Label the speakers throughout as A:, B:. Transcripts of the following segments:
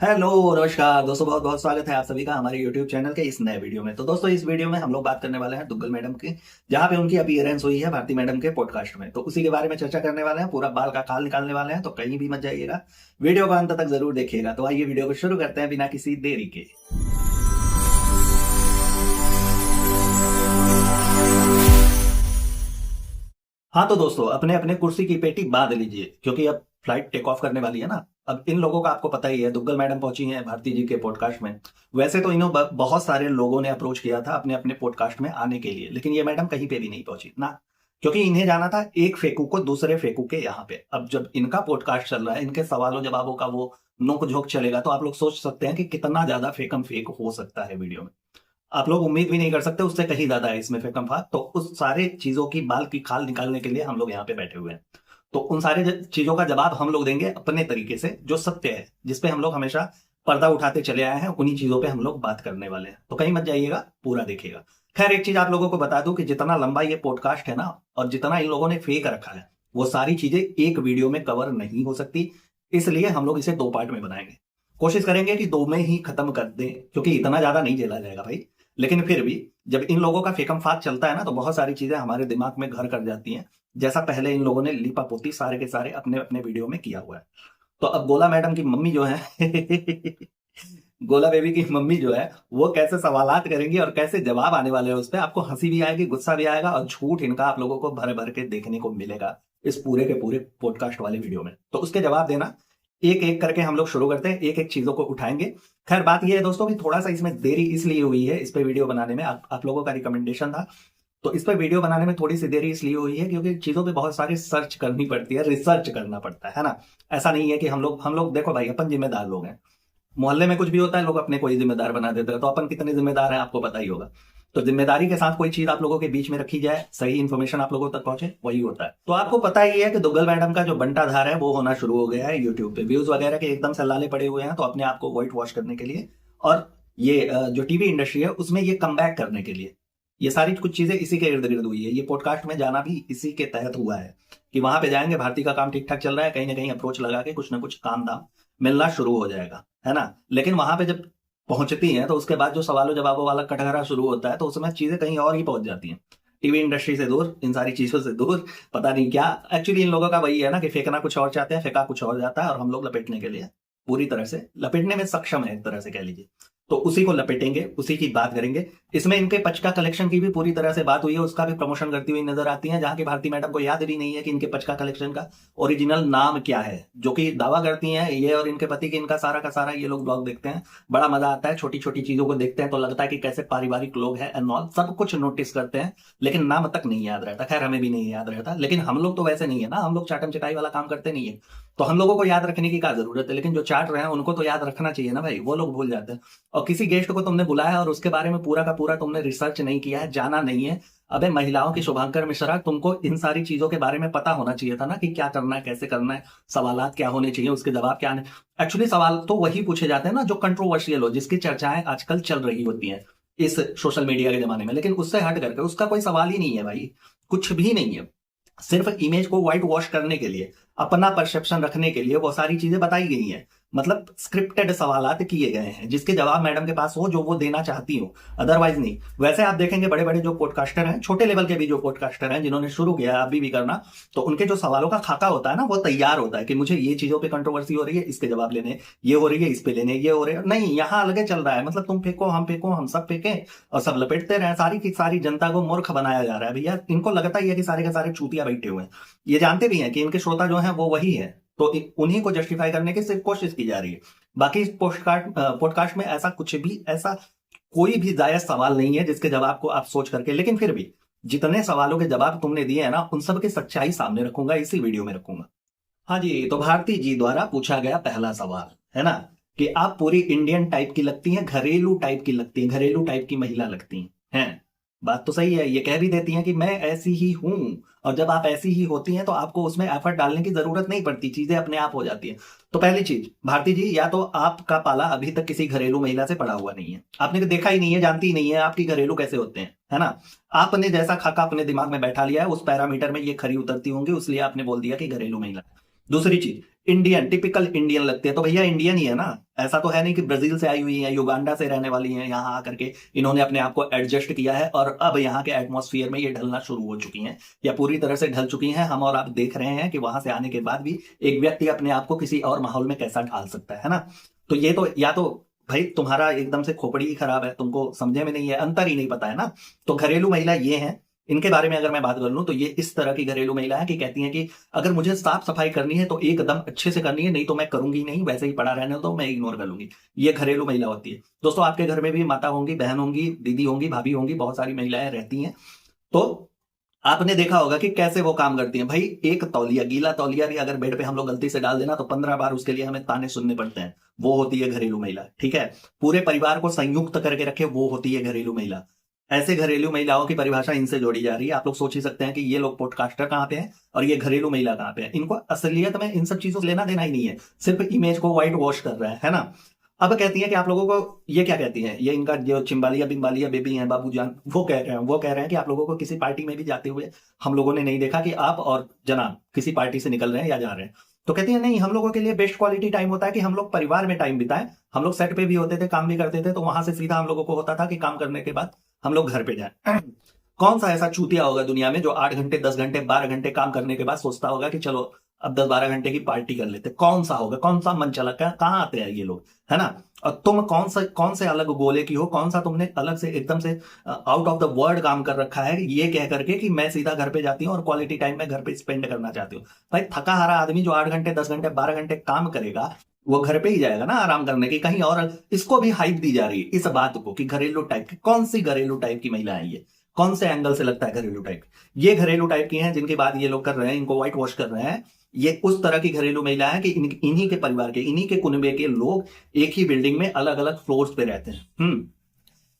A: Hello नमस्कार दोस्तों, बहुत बहुत स्वागत है आप सभी का हमारे YouTube चैनल के इस नए वीडियो में। तो दोस्तों, इस वीडियो में हम लोग बात करने वाले हैं दुग्गल मैडम की, जहां पे उनकी अपीयरेंस हुई है भारती मैडम के पॉडकास्ट में। तो उसी के बारे में चर्चा करने वाले हैं, पूरा बाल का खाल निकालने वाले हैं। तो कहीं भी मत जाइएगा, वीडियो को अंत तक जरूर देखिएगा। तो आइए वीडियो को शुरू करते हैं बिना किसी देरी के। हाँ तो दोस्तों, अपने अपने कुर्सी की पेटी बांध लीजिए, क्योंकि अब फ्लाइट टेक ऑफ करने वाली है ना। अब इन लोगों का आपको पता ही है, दुग्गल मैडम पहुंची हैं भारती जी के पॉडकास्ट में। वैसे तो इन्हों बहुत सारे लोगों ने अप्रोच किया था अपने अपने पॉडकास्ट में आने के लिए, लेकिन ये मैडम कहीं पे भी नहीं पहुंची ना, क्योंकि इन्हें जाना था एक फेकू को दूसरे फेकू के यहाँ पे। अब जब इनका पॉडकास्ट चल रहा है, इनके सवालों जवाबों का वो नोक झोंक चलेगा, तो आप लोग सोच सकते हैं कि कितना ज्यादा फेकम फेक हो सकता है वीडियो में। आप लोग उम्मीद भी नहीं कर सकते, उससे कहीं ज्यादा है इसमें फेकम फाक। तो उस सारे चीजों की बाल की खाल निकालने के लिए हम लोग यहाँ पे बैठे हुए हैं। तो उन सारे चीजों का जवाब हम लोग देंगे अपने तरीके से, जो सत्य है, जिसपे हम लोग हमेशा पर्दा उठाते चले आए हैं, उन्हीं चीजों पे हम लोग बात करने वाले हैं। तो कहीं मत जाइएगा, पूरा देखिएगा। खैर, एक चीज आप लोगों को बता दूं कि जितना लंबा ये पॉडकास्ट है ना, और जितना इन लोगों ने फेक रखा है, वो सारी चीजें एक वीडियो में कवर नहीं हो सकती। इसलिए हम लोग इसे दो पार्ट में बनाएंगे। कोशिश करेंगे कि दो में ही खत्म कर दें, क्योंकि इतना ज्यादा नहीं झेला जाएगा भाई। लेकिन फिर भी जब इन लोगों का फेकम फाक चलता है ना, तो बहुत सारी चीजें हमारे दिमाग में घर कर जाती हैं, जैसा पहले इन लोगों ने लीपा पोती सारे के सारे अपने अपने वीडियो में किया हुआ है। तो अब गोला मैडम की मम्मी जो है गोला बेबी की मम्मी जो है, वो कैसे सवालात करेंगी और कैसे जवाब आने वाले हैं उस पर, आपको हंसी भी आएगी, गुस्सा भी आएगा, और झूठ इनका आप लोगों को भर भर के देखने को मिलेगा इस पूरे के पूरे पॉडकास्ट वाले वीडियो में। तो उसके जवाब देना एक एक करके हम लोग शुरू करते हैं, एक एक चीजों को उठाएंगे। खैर, बात यह है दोस्तों कि थोड़ा सा इसमें देरी इसलिए हुई है, इस पे वीडियो बनाने में आप लोगों का रिकमेंडेशन था, तो इस पर वीडियो बनाने में थोड़ी सी देरी इसलिए हुई है क्योंकि चीजों पे बहुत सारी सर्च करनी पड़ती है, रिसर्च करना पड़ता है ना। ऐसा नहीं है कि हम लोग देखो भाई, अपन जिम्मेदार लोग हैं। मोहल्ले में कुछ भी होता है, लोग अपने को ही जिम्मेदार बना देते हैं, तो अपन कितने जिम्मेदार हैं आपको पता ही होगा। तो जिम्मेदारी के साथ कोई चीज आप लोगों के बीच में रखी जाए, सही इन्फॉर्मेशन आप लोगों तक पहुंचे, वही होता है। तो आपको पता ही है कि दुग्गल मैडम का जो बंटाधार है वो होना शुरू हो गया है यूट्यूब पे। व्यूज वगैरह के एकदम से लाले पड़े हुए हैं, तो अपने आप को व्हाइट वॉश करने के लिए, और ये जो टीवी इंडस्ट्री है उसमें ये कम बैक करने के लिए, ये सारी कुछ चीजें इसी के इर्द गिर्द हुई है। ये पॉडकास्ट में जाना भी इसी के तहत हुआ है कि वहां पे जाएंगे, भारती का काम ठीक ठाक चल रहा है, कहीं ना कहीं अप्रोच लगा के कुछ ना कुछ काम दाम मिलना शुरू हो जाएगा, है ना। लेकिन वहां पे जब पहुंचती हैं, तो उसके बाद जो सवालों जवाबों वाला कटघरा शुरू होता है, तो उसमें चीजें कहीं और ही पहुंच जाती हैं। टीवी इंडस्ट्री से दूर, इन सारी चीजों से दूर, पता नहीं क्या। एक्चुअली इन लोगों का वही है ना कि फेंकना कुछ और चाहते हैं, फेंका कुछ और जाता है, और हम लोग लपेटने के लिए पूरी तरह से लपेटने में सक्षम है, एक तरह से कह लीजिए। तो उसी को लपेटेंगे, उसी की बात करेंगे। इसमें इनके पचका कलेक्शन की भी पूरी तरह से बात हुई है, उसका भी प्रमोशन करती हुई नजर आती है, जहां की भारती मैडम को याद भी नहीं है कि इनके पचका कलेक्शन का ओरिजिनल नाम क्या है, जो कि दावा करती हैं ये और इनके पति कि इनका सारा का सारा ये लोग ब्लॉग देखते हैं, बड़ा मजा आता है, छोटी छोटी चीजों को देखते हैं तो लगता है कि कैसे पारिवारिक लोग हैं एंड ऑल, सब कुछ नोटिस करते हैं, लेकिन नाम तक नहीं याद रहता। खैर, हमें भी नहीं याद रहता, लेकिन हम लोग तो वैसे नहीं है ना, हम लोग चाटम चटाई वाला काम करते नहीं है, तो हम लोगों को याद रखने की क्या जरूरत है। लेकिन जो चाट रहे हैं उनको तो याद रखना चाहिए ना भाई, वो लोग भूल जाते हैं। और किसी गेस्ट को तुमने बुलाया और उसके बारे में पूरा का पूरा तुमने रिसर्च नहीं किया है, जाना नहीं है। अबे महिलाओं की शुभांकर मिश्रा, तुमको इन सारी चीजों के बारे में पता होना चाहिए था ना कि क्या करना है, कैसे करना है, सवालात क्या होने चाहिए, उसके जवाब क्या आने। एक्चुअली सवाल तो वही पूछे जाते हैं ना जो कंट्रोवर्शियल हो, जिसकी चर्चाएं आजकल चल रही होती हैं इस सोशल मीडिया के जमाने में। लेकिन उससे हट करके उसका कोई सवाल ही नहीं है भाई, कुछ भी नहीं है। सिर्फ इमेज को व्हाइट वॉश करने के लिए, अपना परसेप्शन रखने के लिए वो सारी चीजें बताई गई हैं। मतलब स्क्रिप्टेड सवालात किए गए हैं, जिसके जवाब मैडम के पास हो, जो वो देना चाहती हो, अदरवाइज नहीं। वैसे आप देखेंगे बड़े बड़े जो पॉडकास्टर हैं, छोटे लेवल के भी जो पॉडकास्टर हैं, जिन्होंने शुरू किया अभी भी करना, तो उनके जो सवालों का खाका होता है ना, वो तैयार होता है कि मुझे ये चीजों पे कंट्रोवर्सी हो रही है, इसके जवाब लेने, ये हो रही है, इस पे लेने, ये हो रहे हैं। नहीं, यहाँ अलग चल रहा है। मतलब तुम फेंको, हम सब फेंके, और सब लपेटते रहे, सारी की सारी जनता को मूर्ख बनाया जा रहा है भैया। इनको लगता ही है कि सारे के सारे चूतिया बैठे हुए हैं, ये जानते भी हैं कि इनके श्रोता जो है वो वही है, तो उन्हीं को जस्टिफाई करने की सिर्फ कोशिश की जा रही है। बाकी इस पॉडकास्ट में ऐसा कुछ भी, ऐसा कोई भी जायज सवाल नहीं है जिसके जवाब को आप सोच करके, लेकिन फिर भी जितने सवालों के जवाब तुमने दिए हैं ना, उन सब की सच्चाई सामने रखूंगा, इसी वीडियो में रखूंगा। हाँ जी, तो भारती जी द्वारा पूछा गया पहला सवाल है ना, कि आप पूरी इंडियन टाइप की लगती हैं, घरेलू टाइप की लगती हैं, घरेलू टाइप की महिला लगती हैं। बात तो सही है, ये कह भी देती हैं कि मैं ऐसी ही हूं, और जब आप ऐसी ही होती हैं तो आपको उसमें एफर्ट डालने की जरूरत नहीं पड़ती, चीजें अपने आप हो जाती हैं। तो पहली चीज, भारती जी, या तो आपका पाला अभी तक किसी घरेलू महिला से पड़ा हुआ नहीं है, आपने देखा ही नहीं है, जानती ही नहीं है आपकी घरेलू कैसे होते हैं, है ना। आपने जैसा खाका अपने दिमाग में बैठा लिया है, उस पैरामीटर में ये खरी उतरती होंगी, इसलिए आपने बोल दिया कि घरेलू महिला। दूसरी चीज, इंडियन, टिपिकल इंडियन लगती है, तो भैया इंडियन ही है ना। ऐसा तो है नहीं कि ब्राजील से आई हुई है, युगांडा से रहने वाली है, यहाँ आकर के इन्होंने अपने आप को एडजस्ट किया है और अब यहाँ के एटमॉस्फेयर में ये ढलना शुरू हो चुकी हैं या पूरी तरह से ढल चुकी हैं। हम और आप देख रहे हैं कि वहां से आने के बाद भी एक व्यक्ति अपने आप को किसी और माहौल में कैसा ढाल सकता है ना। तो ये तो या तो भाई तुम्हारा एकदम से खोपड़ी ही खराब है, तुमको समझे में नहीं है, अंतर ही नहीं पता है ना। तो घरेलू महिला ये है, इनके बारे में अगर मैं बात कर लूं तो ये इस तरह की घरेलू महिला है कि कहती हैं कि अगर मुझे साफ सफाई करनी है तो एकदम अच्छे से करनी है, नहीं तो मैं करूंगी नहीं, वैसे ही पड़ा रहने दो, मैं इग्नोर कर लूंगी। ये घरेलू महिला होती है। दोस्तों आपके घर में भी माता होंगी, बहन होंगी, दीदी होंगी, भाभी होंगी, बहुत सारी महिलाएं रहती हैं। तो आपने देखा होगा कि कैसे वो काम करती हैं। भाई एक तौलिया, गीला तौलिया भी अगर बेड पे हम लोग गलती से डाल देना तो 15 बार उसके लिए हमें ताने सुनने पड़ते हैं। वो होती है घरेलू महिला, ठीक है। पूरे परिवार को संयुक्त करके रखे, वो होती है घरेलू महिला। ऐसे घरेलू महिलाओं की परिभाषा इनसे जोड़ी जा रही है। आप लोग सोच ही सकते हैं कि ये लोग पॉडकास्टर कहाँ पे हैं और ये घरेलू महिला कहाँ पे है। इनको असलियत में इन सब चीजों से लेना देना ही नहीं है, सिर्फ इमेज को व्हाइट वॉश कर रहे हैं, है ना। अब कहती है कि आप लोगों को, ये क्या कहती हैं, ये इनका जो चिंबालिया बिंबालिया बेबी हैं बाबूजान, वो कह रहे हैं कि आप लोगों को किसी पार्टी में भी जाते हुए हम लोगों ने नहीं देखा कि आप और जनाब किसी पार्टी से निकल रहे हैं या जा रहे हैं। तो कहती है नहीं, हम लोगों के लिए बेस्ट क्वालिटी टाइम होता है कि हम लोग परिवार में टाइम बिताएं। हम लोग सेट पे भी होते थे, काम भी करते थे, तो वहां से सीधा हम लोगों को होता था कि काम करने के बाद हम लोग घर पे जाएं। कौन सा ऐसा चूतिया होगा दुनिया में जो 8 घंटे 10 घंटे 12 घंटे काम करने के बाद सोचता होगा कि चलो अब 10-12 घंटे की पार्टी कर लेते। कौन सा होगा, कौन सा मन चला, कहाँ आते हैं ये लोग, है ना। और तुम कौन से अलग गोले की हो, कौन सा तुमने अलग से एकदम से आउट ऑफ द वर्ल्ड काम कर रखा है ये कह करके कि मैं सीधा घर पे जाती हूँ और क्वालिटी टाइम में घर पे स्पेंड करना चाहती हूँ। भाई थका हारा आदमी जो 8 घंटे 10 घंटे 12 घंटे काम करेगा वो घर पे ही जाएगा ना आराम करने की, कहीं और। इसको भी हाइप दी जा रही है इस बात को कि घरेलू टाइप की, कौन सी घरेलू टाइप की महिला है ये, कौन से एंगल से लगता है घरेलू टाइप। ये घरेलू टाइप की हैं जिनकी बात ये लोग कर रहे हैं, इनको व्हाइट वॉश कर रहे हैं। ये उस तरह की घरेलू महिला है कि इन्हीं के परिवार के, इन्हीं के कुनबे के लोग एक ही बिल्डिंग में अलग अलग फ्लोर्स पे रहते हैं,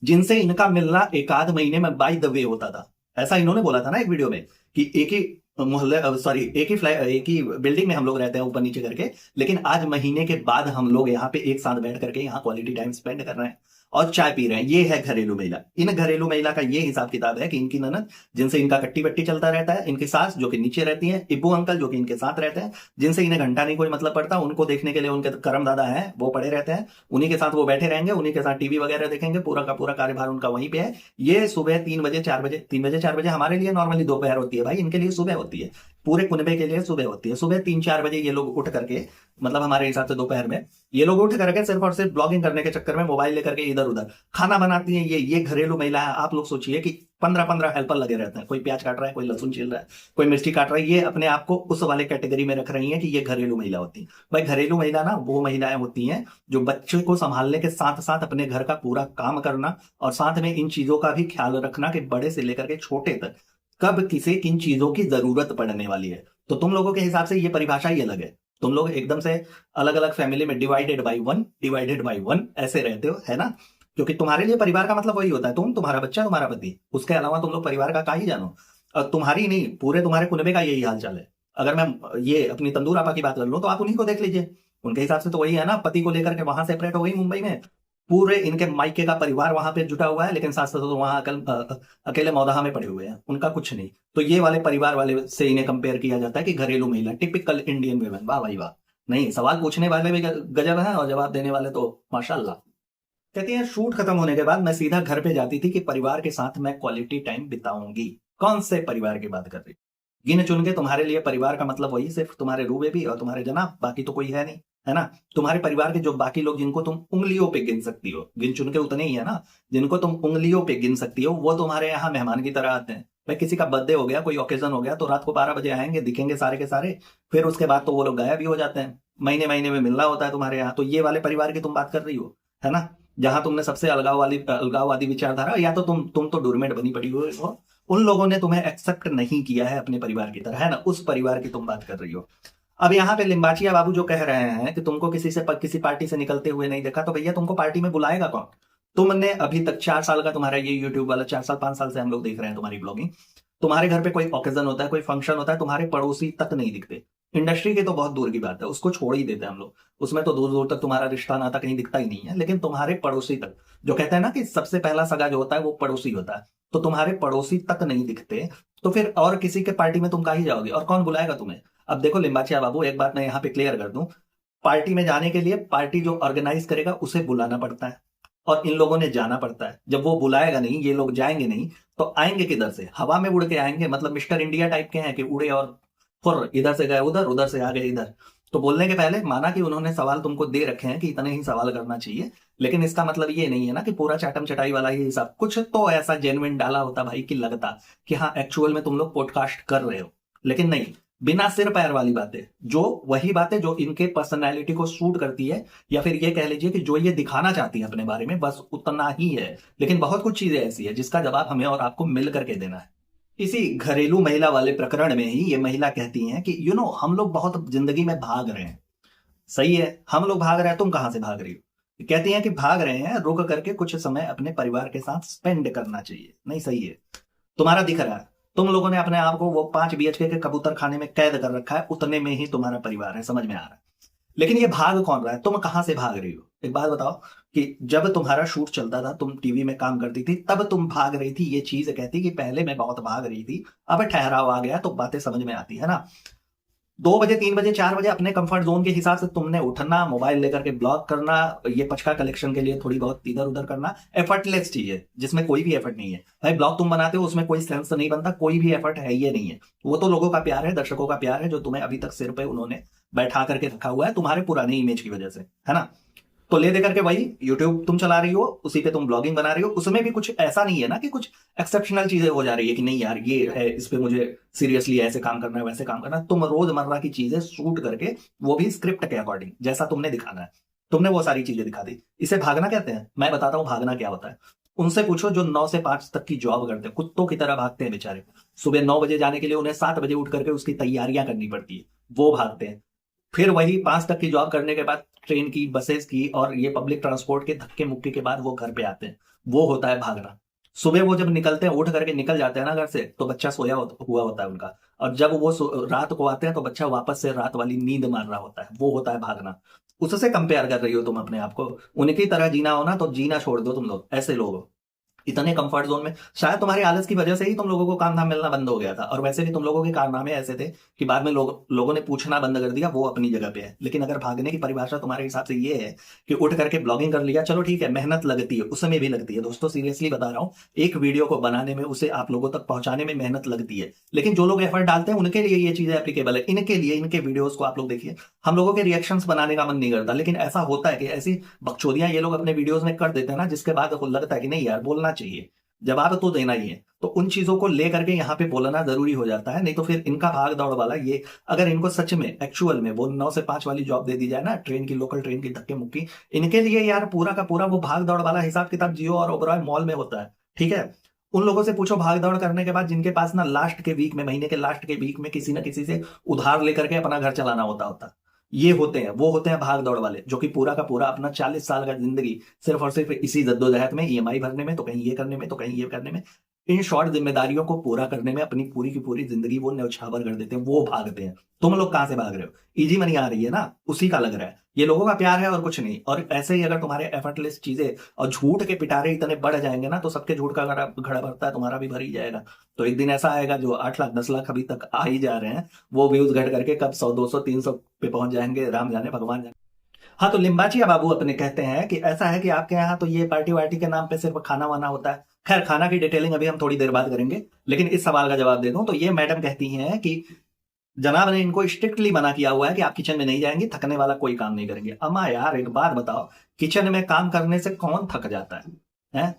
A: जिनसे इनका मिलना एक आध महीने में बाय द वे होता था। ऐसा इन्होंने बोला था ना एक वीडियो में कि एक ही मोहल्ले, सॉरी एक ही बिल्डिंग में हम लोग रहते हैं ऊपर नीचे करके, लेकिन आज महीने के बाद हम लोग यहाँ पे एक साथ बैठ करके यहाँ क्वालिटी टाइम स्पेंड कर रहे हैं और चाय पी रहे हैं। ये है घरेलू महिला। इन घरेलू महिला का ये हिसाब किताब है कि इनकी ननद जिनसे इनका कट्टी बट्टी चलता रहता है, इनकी सास जो कि नीचे रहती है, इब्बू अंकल जो कि इनके साथ रहते हैं, जिनसे इन्हें घंटा नहीं कोई मतलब पड़ता, उनको देखने के लिए उनके करम दादा हैं वो पड़े रहते हैं, उन्हीं के साथ वो बैठे रहेंगे, उन्हीं के साथ टीवी वगैरह देखेंगे, पूरा का पूरा कार्यभार उनका वहीं पे है। ये सुबह 3 बजे 4 बजे, 3 बजे 4 बजे हमारे लिए नॉर्मली दोपहर होती है, भाई इनके लिए सुबह होती है, पूरे कुनबे के लिए सुबह होती है। सुबह 3-4 बजे ये लोग उठ करके, मतलब हमारे हिसाब से दोपहर में ये लोग उठ करके सिर्फ और सिर्फ ब्लॉगिंग करने के चक्कर में मोबाइल लेकर के इधर उधर खाना बनाती हैं। ये घरेलू महिला है। आप लोग सोचिए कि 15-15 हेल्पर लगे रहते हैं, कोई प्याज काट रहा है, कोई लहसुन छील रहा है, कोई मिर्ची काट रहा है। ये अपने आप को उस वाले कैटेगरी में रख रही है कि ये घरेलू महिला होती है। भाई घरेलू महिला ना वो महिलाएं होती हैं जो बच्चे को संभालने के साथ साथ अपने घर का पूरा काम करना और साथ में इन चीजों का भी ख्याल रखना कि बड़े से लेकर के छोटे तक कब किसे किन चीजों की जरूरत पड़ने वाली है। तो तुम लोगों के हिसाब से ये परिभाषा ही अलग है। तुम लोग एकदम से अलग अलग फैमिली में डिवाइडेड बाई वन ऐसे रहते हो, है ना। क्योंकि तुम्हारे लिए परिवार का मतलब वही होता है, तुम्हारा बच्चा, तुम्हारा पति, उसके अलावा तुम लोग परिवार का ही जानो। और तुम्हारी नहीं, पूरे तुम्हारे कुनबे का यही हाल चाल है। अगर मैं ये अपनी तंदूर आपा की बात कर लूं तो आप उन्हीं को देख लीजिए, उनके हिसाब से तो वही है ना। पति को लेकर के वहां सेपरेट हो गई मुंबई में, पूरे इनके मायके का परिवार वहां पे जुटा हुआ है, लेकिन सास ससुर तो वहां अकेले मौदाहा में पड़े हुए हैं, उनका कुछ नहीं। तो ये वाले परिवार वाले से इन्हें कंपेयर किया जाता है कि घरेलू महिला, टिपिकल इंडियन वुमेन। वाह भाई वाह। नहीं, सवाल पूछने वाले भी गजब है और जवाब देने वाले तो माशाल्लाह। कहती है शूट खत्म होने के बाद मैं सीधा घर पे जाती थी कि परिवार के साथ मैं क्वालिटी टाइम बिताऊंगी। कौन से परिवार की बात कर रही, गिन चुन के। तुम्हारे लिए परिवार का मतलब वही सिर्फ तुम्हारे रूबे भी और तुम्हारे जनाब, बाकी तो कोई है नहीं, है ना। तुम्हारे परिवार के जो बाकी लोग जिनको तुम उंगलियों पे गिन सकती हो, गिन चुन के उतने ही है ना, जिनको तुम उंगलियों पे गिन सकती हो, वो तुम्हारे यहाँ मेहमान की तरह आते हैं। भाई किसी का बर्थडे हो गया, कोई ओकेजन हो गया तो रात को 12 बजे आएंगे, दिखेंगे सारे के सारे, फिर उसके बाद तो वो लोग गायब भी हो जाते हैं। महीने महीने में मिलना होता है तुम्हारे यहाँ। तो ये वाले परिवार की तुम बात कर रही हो, है ना, जहां तुमने सबसे अलगाववादी विचारधारा, या तो तुम तो डोरमेट बनी पड़ी हो, उन लोगों ने तुम्हें एक्सेप्ट नहीं किया है अपने परिवार की तरह, है ना, उस परिवार की तुम बात कर रही हो। अब यहाँ पे लिम्बाचिया बाबू जो कह रहे हैं कि तुमको किसी पार्टी से निकलते हुए नहीं देखा, तो भैया तुमको पार्टी में बुलाएगा कौन। तुमने अभी तक 4 साल का तुम्हारा ये यूट्यूब वाला, 4 साल 5 साल से हम लोग देख रहे हैं तुम्हारी ब्लॉगिंग। तुम्हारे घर पे कोई ओकेजन होता है, कोई फंक्शन होता है, तुम्हारे पड़ोसी तक नहीं दिखते। इंडस्ट्री की तो बहुत दूर की बात है, उसको छोड़ ही देते हैं हम लोग, उसमें तो दूर दूर तक तुम्हारा रिश्ता नाता कहीं दिखता ही नहीं है। लेकिन तुम्हारे पड़ोसी तक, जो कहते हैं ना कि सबसे पहला सगा जो होता है वो पड़ोसी होता है, तो तुम्हारे पड़ोसी तक नहीं दिखते, तो फिर और किसी के पार्टी में तुम का ही जाओगे और कौन बुलाएगा तुम्हें। अब देखो लिम्बाचिया बाबू, एक बात मैं यहाँ पे क्लियर कर दूं, पार्टी में जाने के लिए पार्टी जो ऑर्गेनाइज करेगा उसे बुलाना पड़ता है और इन लोगों ने जाना पड़ता है। जब वो बुलाएगा नहीं, ये लोग जाएंगे नहीं, तो आएंगे किधर से? हवा में उड़ के आएंगे। मतलब मिस्टर इंडिया टाइप के हैं कि उड़े और फुर, इधर से गए उधर, उधर से आ गए इधर। तो बोलने के पहले माना कि उन्होंने सवाल तुमको दे रखे हैं कि इतने ही सवाल करना चाहिए, लेकिन इसका मतलब ये नहीं है ना कि पूरा चाटम चटाई वाला ही हिसाब। कुछ तो ऐसा जेन्युइन डाला होता भाई कि लगता कि हाँ एक्चुअल में तुम लोग पॉडकास्ट कर रहे हो। लेकिन नहीं, बिना सिर पैर वाली बातें, जो वही बातें जो इनके पर्सनैलिटी को सूट करती है, या फिर ये कह लीजिए कि जो ये दिखाना चाहती है अपने बारे में, बस उतना ही है। लेकिन बहुत कुछ चीजें ऐसी है जिसका जवाब हमें और आपको मिल करके देना है। इसी घरेलू महिला वाले प्रकरण में ही ये महिला कहती हैं कि हम लोग बहुत जिंदगी में भाग रहे हैं। सही है, हम लोग भाग रहे हैं, तुम कहां से भाग रही हो? कहती हैं कि भाग रहे हैं, रुक करके कुछ समय अपने परिवार के साथ स्पेंड करना चाहिए। नहीं, सही है, तुम्हारा दिख रहा है, तुम लोगों ने अपने आप को वो 5 BHK के कबूतर खाने में कैद कर रखा है, उतने में ही तुम्हारा परिवार है, समझ में आ रहा है। लेकिन ये भाग कौन रहा है? तुम कहां से भाग रही हो? एक बात बताओ कि जब तुम्हारा शूट चलता था, तुम टीवी में काम करती थी, तब तुम भाग रही थी, ये चीज कहती कि पहले मैं बहुत भाग रही थी, अब ठहराव आ गया, तो बातें समझ में आती है ना। 2 बजे 3 बजे 4 बजे अपने कंफर्ट जोन के हिसाब से तुमने उठना, मोबाइल लेकर के ब्लॉग करना, ये पचका कलेक्शन के लिए थोड़ी बहुत इधर उधर करना, एफर्टलेस चीज है जिसमें कोई भी एफर्ट नहीं है। भाई ब्लॉग तुम बनाते हो, उसमें कोई सेंस नहीं बनता, कोई भी एफर्ट है ये नहीं है। वो तो लोगों का प्यार है, दर्शकों का प्यार है, जो तुम्हें अभी तक सिर पे उन्होंने बैठा करके रखा हुआ है तुम्हारे पुराने इमेज की वजह से, है ना। तो ले दे करके वही यूट्यूब तुम चला रही हो, उसी पे तुम ब्लॉगिंग बना रही हो, उसमें भी कुछ ऐसा नहीं है ना कि कुछ एक्सेप्शनल चीजें हो जा रही है कि नहीं यार ये है, इस पे मुझे सीरियसली ऐसे काम करना है, वैसे काम करना है। तुम रोजमर्रा की चीजें शूट करके, वो भी स्क्रिप्ट के अकॉर्डिंग, जैसा तुमने दिखाना है, तुमने वो सारी चीजें दिखा दी। इसे भागना कहते हैं। मैं बताता हूँ भागना क्या होता है। उनसे पूछो जो 9 से 5 तक की जॉब करते हैं, कुत्तों की तरह भागते हैं बेचारे। सुबह 9 बजे जाने के लिए उन्हें 7 बजे उठ करके उसकी तैयारियां करनी पड़ती है, वो भागते हैं। फिर वही 5 तक की जॉब करने के बाद ट्रेन की, बसेस की और ये पब्लिक ट्रांसपोर्ट के धक्के मुक्के के बाद वो घर पे आते हैं, वो होता है भागना। सुबह वो जब निकलते हैं, उठ करके निकल जाते हैं ना घर से, तो बच्चा सोया हुआ होता है उनका, और जब वो रात को आते हैं तो बच्चा वापस से रात वाली नींद मार रहा होता है, वो होता है भागना। उससे कंपेयर कर रही हो तुम अपने आप को। उनकी तरह जीना हो ना, तो जीना छोड़ दो तुम लोग, ऐसे लोग हो इतने कंफर्ट जोन में। शायद तुम्हारे आलस की वजह से ही तुम लोगों को काम धाम मिलना बंद हो गया था, और वैसे भी तुम लोगों के कारनामे ऐसे थे कि बाद में लोगों ने पूछना बंद कर दिया, वो अपनी जगह पे है। लेकिन अगर भागने की परिभाषा तुम्हारे हिसाब से ये है कि उठ करके ब्लॉगिंग कर लिया, चलो ठीक है, मेहनत लगती है, उसमें भी लगती है दोस्तों, सीरियसली बता रहा हूँ, एक वीडियो को बनाने में, उसे आप लोगों तक पहुंचाने में मेहनत लगती है। लेकिन जो लोग एफर्ट डालते हैं उनके लिए ये चीजें एप्लीकेबल है, इनके लिए, इनके वीडियोस को आप लोग देखिए। हम लोगों के रिएक्शंस बनाने का मन नहीं करता, लेकिन ऐसा होता है कि ऐसी बकचोदियां ये लोग अपने वीडियोस में कर देते हैं ना, जिसके बाद लगता है कि नहीं यार बोलना चाहिए, जवाब तो देना ही है। तो उन चीजों को लेकर के यहाँ पे बोलना जरूरी हो जाता है। नहीं तो फिर इनका भाग दौड़ वाला ये, अगर इनको सच में एक्चुअल में वो 9 से 5 वाली जॉब दे दी जाए ना, ट्रेन की, लोकल ट्रेन की धक्के मुक्की, इनके लिए यार पूरा का पूरा वो भाग दौड़ वाला हिसाब किताब जियो और ओबरॉय मॉल में होता है, ठीक है। उन लोगों से पूछो भाग दौड़ करने के बाद जिनके पास ना लास्ट के वीक में, महीने के लास्ट के वीक में किसी ना किसी से उधार लेकर के अपना घर चलाना होता, ये होते हैं, वो होते हैं भाग दौड़ वाले, जो कि पूरा का पूरा अपना 40 साल का जिंदगी सिर्फ और सिर्फ इसी जद्दोजहद में, ईएमआई भरने में, तो कहीं ये करने में, तो कहीं ये करने में, इन शॉर्ट जिम्मेदारियों को पूरा करने में अपनी पूरी की पूरी जिंदगी वो न्यौछावर कर देते हैं, वो भागते हैं। तुम लोग कहां से भाग रहे हो? इजी मनी आ रही है ना, उसी का लग रहा है, ये लोगों का प्यार है और कुछ नहीं। और ऐसे ही अगर तुम्हारे एफर्टलेस चीजें और झूठ के पिटारे इतने बढ़ जाएंगे ना, तो सबके झूठ का घड़ा भरता है, तुम्हारा भी भर ही जाएगा। तो एक दिन ऐसा आएगा, जो 8 लाख 10 लाख अभी तक आ ही जा रहे हैं, वो व्यूज घट करके कब 100 200 300 पे पहुंच जाएंगे, राम जाने भगवान जाने। हाँ, तो लिम्बाचिया बाबू अपने कहते हैं कि ऐसा है कि आपके यहाँ तो ये पार्टी वार्टी के नाम पे सिर्फ खाना वाना होता है। खैर, खाना की डिटेलिंग अभी हम थोड़ी देर बाद करेंगे, लेकिन इस सवाल का जवाब दे दूं तो ये मैडम कहती हैं कि जनाब ने इनको स्ट्रिक्टली मना किया हुआ है कि आप किचन में नहीं जाएंगे, थकने वाला कोई काम नहीं करेंगे। अम्मा यार एक बात बताओ, किचन में काम करने से कौन थक जाता है?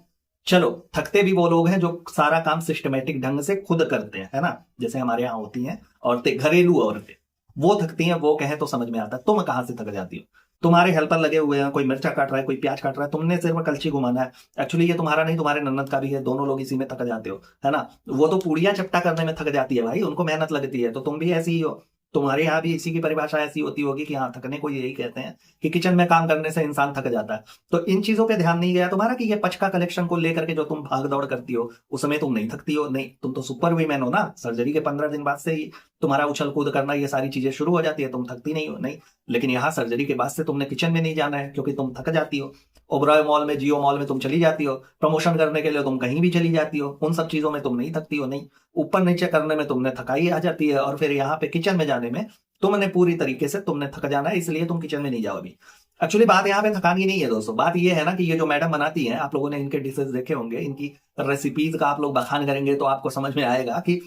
A: चलो, थकते भी वो लोग हैं जो सारा काम सिस्टमेटिक ढंग से खुद करते हैं, है ना, जैसे हमारे यहाँ होती हैं औरतें, घरेलू औरतें, वो थकती हैं, वो कहें तो समझ में आता है। तुम कहां से थक जाती हो? तुम्हारे हेल्पर लगे हुए हैं, कोई मिर्चा काट रहा है, कोई प्याज काट रहा है, तुमने सिर्फ कलछी घुमाना है। एक्चुअली ये तुम्हारा नहीं, तुम्हारे नन्नद का भी है, दोनों लोग इसी में थक जाते हो, है ना। वो तो पूड़ियां चपटा करने में थक जाती है भाई, उनको मेहनत लगती है, तो तुम भी ऐसी ही हो। तुम्हारे यहाँ भी इसी की परिभाषा ऐसी होती होगी कि हाँ, थकने को यही कहते हैं कि किचन में काम करने से इंसान थक जाता है। तो इन चीजों पे ध्यान नहीं गया तुम्हारा कि ये पचका कलेक्शन को लेकर के जो तुम भाग दौड़ करती हो, उसमें तुम नहीं थकती हो। नहीं, तुम तो सुपर वीमेन हो ना, सर्जरी के 15 दिन बाद से ही तुम्हारा उछल कूद करना, ये सारी चीजें शुरू हो जाती है, तुम थकती नहीं हो, नहीं। लेकिन यहाँ सर्जरी के बाद से तुमने किचन में नहीं जाना है, क्योंकि तुम थक जाती हो। ओबरॉय मॉल में, जियो मॉल में तुम चली जाती हो, प्रमोशन करने के लिए तुम कहीं भी चली जाती हो, उन सब चीजों में तुम नहीं थकती हो, नहीं। ऊपर नीचे करने में तुमने थकाई आ जाती है, और फिर यहाँ पे किचन में जाने में तुमने पूरी तरीके से तुमने थक जाना है, इसलिए तुम किचन में नहीं जाओ अभी। एक्चुअली बात यहाँ पे थकान की नहीं है दोस्तों, बात ये है ना कि ये जो मैडम बनाती हैं, आप लोगों ने इनके डिशेस देखे होंगे, इनकी रेसिपीज का आप लोग बखान करेंगे तो आपको समझ में आएगा कि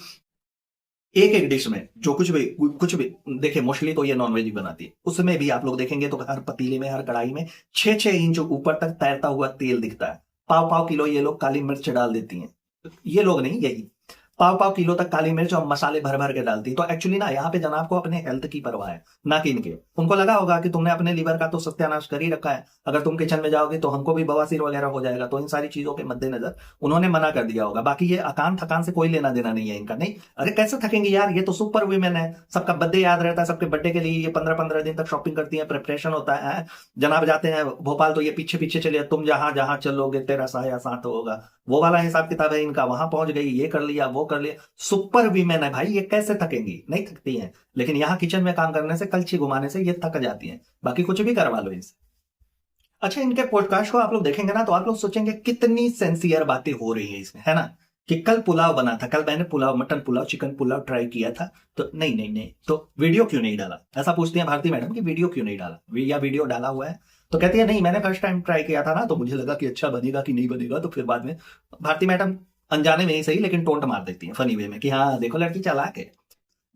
A: एक एक डिश में जो कुछ भी देखिए, मोस्टली तो ये नॉनवेज ही बनाती है, उसमें भी आप लोग देखेंगे तो हर पतीले में, हर कढ़ाई में 6-6 इंच ऊपर तक तैरता हुआ तेल दिखता है। पाव पाव किलो ये लोग काली मिर्च डाल देती हैं, ये लोग नहीं, यही पाव पाव किलो तक काली मिर्च और मसाले भर भर के डालती। तो एक्चुअली ना यहाँ पे जनाब को अपने हेल्थ की परवाह है, ना कि इनके। उनको लगा होगा कि तुमने अपने लीवर का तो सत्यानाश कर ही रखा है, अगर तुम किचन में जाओगे तो हमको भी बवासीर वगैरह हो जाएगा, तो इन सारी चीजों के मद्देनजर उन्होंने मना कर दिया होगा। बाकी ये अकान थकान से कोई लेना देना नहीं है इनका, नहीं। अरे कैसे थकेंगे यार, ये तो सुपर वुमेन है, सबका बर्थडे याद रहता है, सबके बर्थडे के लिए ये 15-15 दिन तक शॉपिंग करती है, प्रिपरेशन होता है। जनाब जाते हैं भोपाल तो ये पीछे पीछे चलिए, तुम जहां जहां चलोगे तेरा साया साथ होगा, वो वाला हिसाब किताब है इनका। वहां पहुंच गई, ये कर लिया, वो कर लिया, सुपर वीमेन है भाई, ये कैसे थकेंगी, नहीं थकती हैं। लेकिन यहाँ किचन में काम करने से, कलछी घुमाने से ये थक जाती हैं, बाकी कुछ भी करवा लो इनसे। अच्छा, इनके पॉडकास्ट को आप लोग देखेंगे ना तो आप लोग सोचेंगे कितनी सेंसियर बातें हो रही है इसमें, है ना। कि कल पुलाव बना था, कल मैंने pulao, mutton pulao, chicken pulao try किया था, तो नहीं नहीं नहीं, तो वीडियो क्यों नहीं डाला, ऐसा पूछती है भारती मैडम कि वीडियो क्यों नहीं डाला, या वीडियो डाला हुआ है। तो कहती है नहीं, मैंने फर्स्ट टाइम ट्राई किया था ना, तो मुझे लगा कि अच्छा बनेगा कि नहीं बनेगा, तो फिर बाद में भारती मैडम अनजाने में ही सही लेकिन टोंट मार देती है फनी वे में कि हाँ देखो लड़की चालाक है,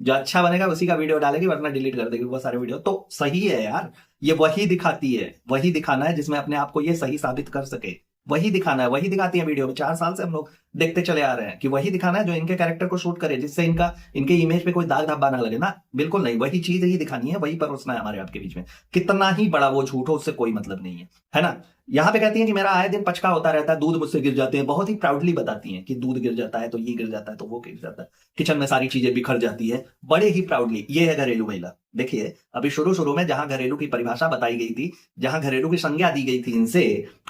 A: जो अच्छा बनेगा उसी का वीडियो डालेगी, वरना डिलीट कर देगी बहुत सारे वीडियो। तो सही है यार, ये वही दिखाती है, वही दिखाना है जिसमें अपने आप को ये सही साबित कर सके, वही दिखाना है, वही दिखाती है वीडियो में। 4 साल से हम लोग देखते चले आ रहे हैं कि वही दिखाना है जो इनके कैरेक्टर को शूट करे, जिससे इनका, इनके इमेज पे कोई दाग धब्बा ना लगे ना, बिल्कुल नहीं। वही चीज ही दिखानी है, वही परोसना है हमारे आपके बीच में, कितना ही बड़ा वो झूठ हो उससे कोई मतलब नहीं है ना। यहाँ पे कहती हैं कि मेरा आए दिन पचका होता रहता है, दूध मुझसे गिर जाते हैं, बहुत ही प्राउडली बताती हैं कि दूध गिर जाता है तो ये गिर जाता है तो वो गिर जाता है, किचन में सारी चीजें बिखर जाती है, बड़े ही प्राउडली। ये है घरेलू महिला। देखिए अभी शुरू शुरू में जहां घरेलू की परिभाषा बताई गई थी, जहां घरेलू की संज्ञा दी गई थी इनसे,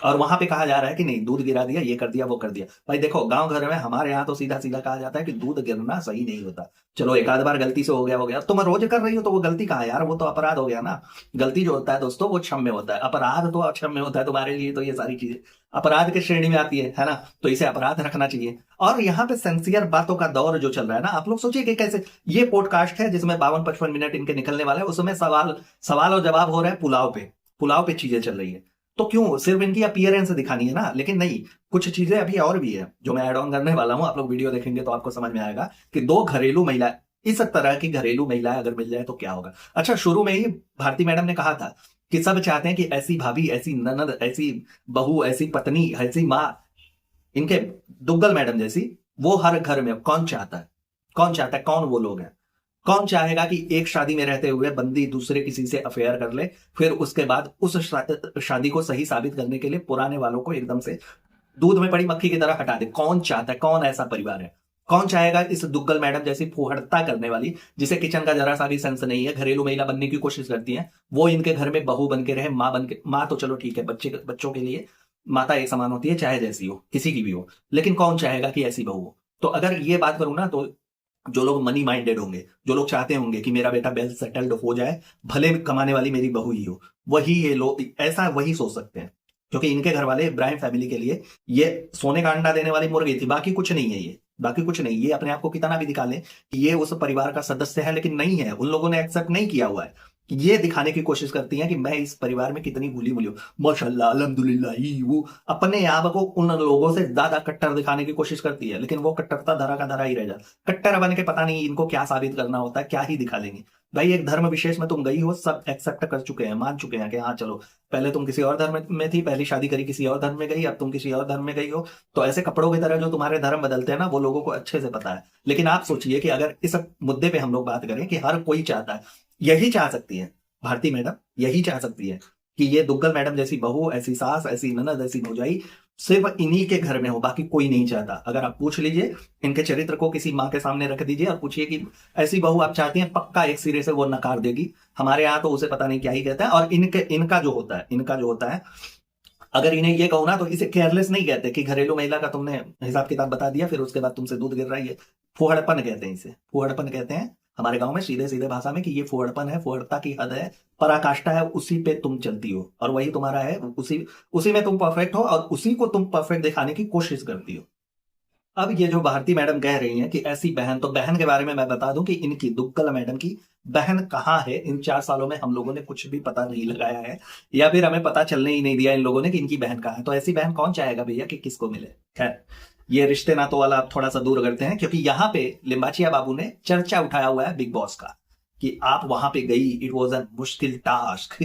A: और वहां पे कहा जा रहा है कि नहीं दूध गिरा दिया, ये कर दिया, वो कर दिया। भाई देखो गांव घर में, हमारे यहाँ तो सीधा सीधा कहा जाता है कि दूध गिरना सही नहीं होता। चलो एक आध बार गलती से हो गया, तुम रोज कर रही हो तो वो गलती कहाँ है यार, वो तो अपराध हो गया ना। गलती जो होता है दोस्तों वो क्षम्य होता है, अपराध तो अक्षम्य होता है। तुम्हारे लिए तो ये सारी चीजें अपराध के श्रेणी में आती है ना, तो इसे अपराध रखना चाहिए। और यहाँ पे सेंसियर बातों का दौर जो चल रहा है ना, आप लोग सोचिए कि कैसे ये पॉडकास्ट है जिसमें 52-55 मिनट इनके निकलने वाले हैं, उसमें सवाल और जवाब हो रहे हैं पुलाव पे चीजें चल रही है। तो क्यों सिर्फ इनकी अपीयरेंस दिखानी है ना, लेकिन नहीं, कुछ चीजें अभी और भी है जो मैं ऐड ऑन करने वाला हूं। आप लोग वीडियो देखेंगे तो आपको समझ में आएगा कि दो घरेलू महिला, इस तरह की घरेलू महिलाएं अगर मिल जाए तो क्या होगा। अच्छा, शुरू में ही भारती मैडम ने कहा था कि सब चाहते हैं कि ऐसी भाभी, ऐसी ननद, ऐसी बहू, ऐसी पत्नी, ऐसी माँ, इनके दुग्गल मैडम जैसी, वो हर घर में कौन चाहता है, कौन चाहता है, कौन वो लोग हैं, कौन चाहेगा कि एक शादी में रहते हुए बंदी दूसरे किसी से अफेयर कर ले, फिर उसके बाद उस शादी को सही साबित करने के लिए पुराने वालों को एकदम से दूध में पड़ी मक्खी की तरह हटा दे। कौन चाहता है, कौन ऐसा परिवार है, कौन चाहेगा इस दुग्गल मैडम जैसी फुहड़ता करने वाली, जिसे किचन का जरा सा भी सेंस नहीं है, घरेलू महिला बनने की कोशिश करती है, वो इनके घर में बहू बन के रहे, माँ बन के। माँ तो चलो ठीक है, बच्चों के लिए माता एक समान होती है, चाहे जैसी हो, किसी की भी हो, लेकिन कौन चाहेगा कि ऐसी बहू हो। तो अगर ये बात करूं ना, तो जो लोग मनी माइंडेड होंगे, जो लोग चाहते होंगे कि मेरा बेटा वेल सेटल्ड हो जाए, भले कमाने वाली मेरी बहू ही हो, वही ये लोग ऐसा वही सोच सकते हैं। क्योंकि इनके घर वाले इब्राहिम फैमिली के लिए ये सोने का अंडा देने वाली मुर्गी थी, बाकी कुछ नहीं है, ये बाकी कुछ नहीं। ये अपने आप को कितना भी दिखा ले कि ये उस परिवार का सदस्य है, लेकिन नहीं है, उन लोगों ने एक्सेप्ट नहीं किया हुआ है। ये दिखाने की कोशिश करती हैं कि मैं इस परिवार में कितनी घुली मुली हूं, माशाल्लाह अल्हम्दुलिल्लाह, वो अपने आप को उन लोगों से ज्यादा कट्टर दिखाने की कोशिश करती है, लेकिन वो कट्टरता धरा का धरा ही रह जाता। कट्टर बन के पता नहीं इनको क्या साबित करना होता है, क्या ही दिखा लेंगे। भाई एक धर्म विशेष में तुम गई हो, सब एक्सेप्ट कर चुके हैं, मान चुके हैं कि हाँ चलो, पहले तुम किसी और धर्म में थी, पहली शादी करी किसी और धर्म में गई, अब तुम किसी और धर्म में गई हो, तो ऐसे कपड़ों की तरह जो तुम्हारे धर्म बदलते हैं ना, वो लोगों को अच्छे से पता है। लेकिन आप सोचिए कि अगर इस मुद्दे पे हम लोग बात करें कि हर कोई चाहता है, यही चाह सकती है भारती मैडम, यही चाह सकती है कि ये दुग्गल मैडम जैसी बहू, ऐसी सास, ऐसी ननद, ऐसी भौजाई सिर्फ इन्हीं के घर में हो, बाकी कोई नहीं चाहता। अगर आप पूछ लीजिए, इनके चरित्र को किसी माँ के सामने रख दीजिए और पूछिए कि ऐसी बहू आप चाहती हैं, पक्का एक सिरे से वो नकार देगी। हमारे यहाँ तो उसे पता नहीं क्या ही कहता है। और इनका जो होता है, अगर इन्हें ये कहो ना तो इसे केयरलेस नहीं कहते कि घरेलू महिला का तुमने हिसाब किताब बता दिया, फिर उसके बाद तुमसे दूध गिर रहा है, ये फुहड़पन कहते हैं, इसे फुहड़पन कहते हैं। हमारे गांव में सीधे सीधे भाषा में कि ये फुहड़पन है, फुहड़ता की हद है, पराकाष्ठा है, उसी पे तुम चलती हो और वही तुम्हारा है, उसी उसी में तुम परफेक्ट हो और उसी को तुम परफेक्ट दिखाने की कोशिश करती हो। अब ये जो भारती मैडम कह रही हैं कि ऐसी बहन, तो बहन के बारे में मैं बता दूं कि इनकी दुग्गल मैडम की बहन कहाँ है, इन 4 सालों में हम लोगों ने कुछ भी पता नहीं लगाया है, या फिर हमें पता चलने ही नहीं दिया इन लोगों ने कि इनकी बहन कहाँ है। तो ऐसी बहन कौन चाहेगा भैया कि किसको मिले। खैर, ये रिश्ते नातों वाला आप थोड़ा सा दूर करते हैं, क्योंकि यहाँ पे लिम्बाचिया बाबू ने चर्चा उठाया हुआ है बिग बॉस का कि आप वहां पे गई, इट वॉज अ मुश्किल टास्क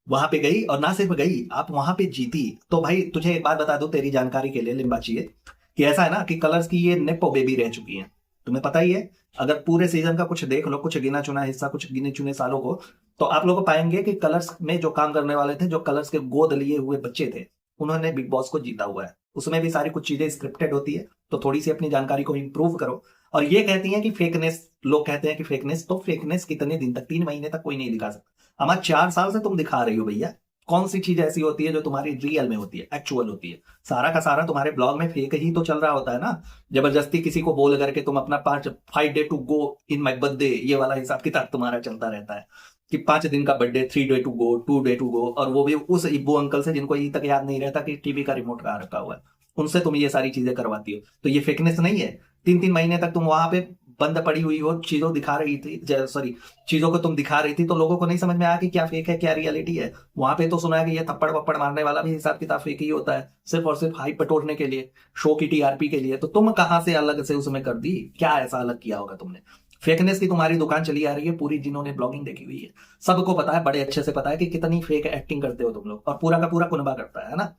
A: वहां पे गई और ना सिर्फ गई, आप वहां पे जीती। तो भाई तुझे एक बात बता दो तेरी जानकारी के लिए लिम्बाचिए, कि ऐसा है ना कि कलर्स की ये नेपो बेबी रह चुकी हैं, तुम्हें पता ही है। अगर पूरे सीजन का कुछ देख लो, कुछ गिना चुना हिस्सा, कुछ गिने चुने सालों को, तो आप लोग पाएंगे कि कलर्स में जो काम करने वाले थे, जो कलर्स के गोद लिए हुए बच्चे थे, उन्होंने बिग बॉस को जीता हुआ है। उसमें भी सारी कुछ चीजें स्क्रिप्टेड होती है, तो थोड़ी सी अपनी जानकारी को इंप्रूव करो। और ये कहती है कि फेकनेस, लोग कहते हैं कि फेकनेस, तो फेकनेस कितने दिन तक, 3 महीने तक कोई नहीं दिखा सकता। हमारे 4 साल से तुम दिखा रही हो भैया। कौन सी चीज ऐसी होती है जो तुम्हारी रियल में होती है, एक्चुअल होती है? सारा का सारा तुम्हारे ब्लॉग में फेक ही तो चल रहा होता है ना। जबरदस्ती किसी को बोल करके तुम अपना 5 day to go in my birthday, ये वाला हिसाब किताब तुम्हारा चलता रहता है कि 5 दिन का birthday, 3 day to go, 2 day to go, और वो भी उस इब्बू अंकल से जिनको ये तक याद नहीं रहता कि टीवी का रिमोट कहाँ रखा हुआ है, उनसे तुम ये सारी चीजें करवाती हो। तो ये फेकनेस नहीं है? 3 3 महीने तक तुम वहां पे बंद पड़ी हुई हो, चीजों दिखा रही थी, सॉरी, चीजों को तुम दिखा रही थी, तो लोगों को नहीं समझ में आया कि क्या फेक है क्या रियलिटी है। वहां पे तो सुना है कि ये थप्पड़ वप्पड़ मारने वाला भी हिसाब किताब फेक ही होता है, सिर्फ और सिर्फ हाइप बटोरने के लिए, शो की टीआरपी के लिए। तो तुम कहां से अलग से उसमें कर दी, क्या ऐसा अलग किया होगा तुमने? फेकनेस की तुम्हारी दुकान चली आ रही है पूरी, जिन्होंने ब्लॉगिंग देखी हुई है सबको पता है, बड़े अच्छे से पता है कि कितनी फेक एक्टिंग करते हो तुम लोग, और पूरा का पूरा कुनबा करता है ना।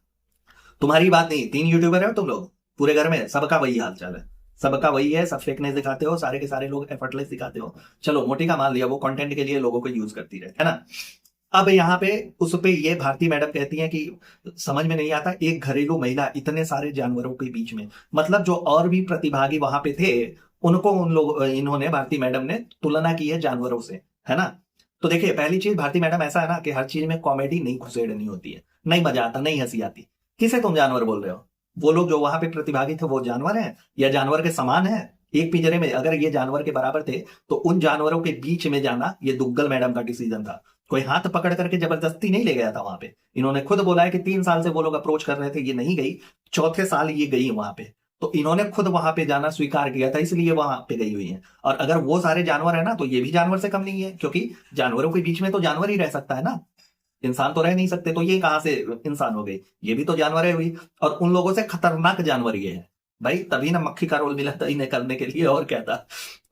A: तुम्हारी बात नहीं, 3 यूट्यूबर है तुम लोग पूरे घर में, सबका वही हाल चाल है, सबका वही है, सब फेकनेस दिखाते हो, सारे के सारे लोग एफर्टलेस दिखाते हो। चलो मोटी का मान लिया, वो कंटेंट के लिए लोगों को यूज करती रहे, है ना। अब यहाँ पे उस पे ये भारती मैडम कहती हैं कि समझ में नहीं आता, एक घरेलू महिला इतने सारे जानवरों के बीच में, मतलब जो और भी प्रतिभागी वहां पे थे, उनको उन लोग, इन्होंने, भारती मैडम ने तुलना की है जानवरों से, है ना। तो देखिए, पहली चीज भारती मैडम, ऐसा है ना कि हर चीज में कॉमेडी नहीं घुसेड़नी होती है, नहीं मजा आता, नहीं हंसी आती। किसे तुम जानवर बोल रहे हो? वो लोग जो वहां पे प्रतिभागी थे वो जानवर हैं या जानवर के समान है? एक पिंजरे में अगर ये जानवर के बराबर थे, तो उन जानवरों के बीच में जाना ये दुग्गल मैडम का डिसीजन था। कोई हाथ पकड़ करके जबरदस्ती नहीं ले गया था वहां पे। इन्होंने खुद बोला है कि 3 साल से वो लोग अप्रोच कर रहे थे, ये नहीं गई, चौथे साल ये गई वहां पे। तो इन्होंने खुद वहां पे जाना स्वीकार किया था, इसलिए वहां पे गई हुई है। और अगर वो सारे जानवर है ना, तो ये भी जानवर से कम नहीं है, क्योंकि जानवरों के बीच में तो जानवर ही रह सकता है ना, इंसान तो रह नहीं सकते। तो ये कहां से इंसान हो गई? ये भी तो जानवर है हुई, और उन लोगों से खतरनाक जानवर ये है भाई। तभी ना मक्खी का रोल मिला था इन्हें करने के लिए, और क्या था।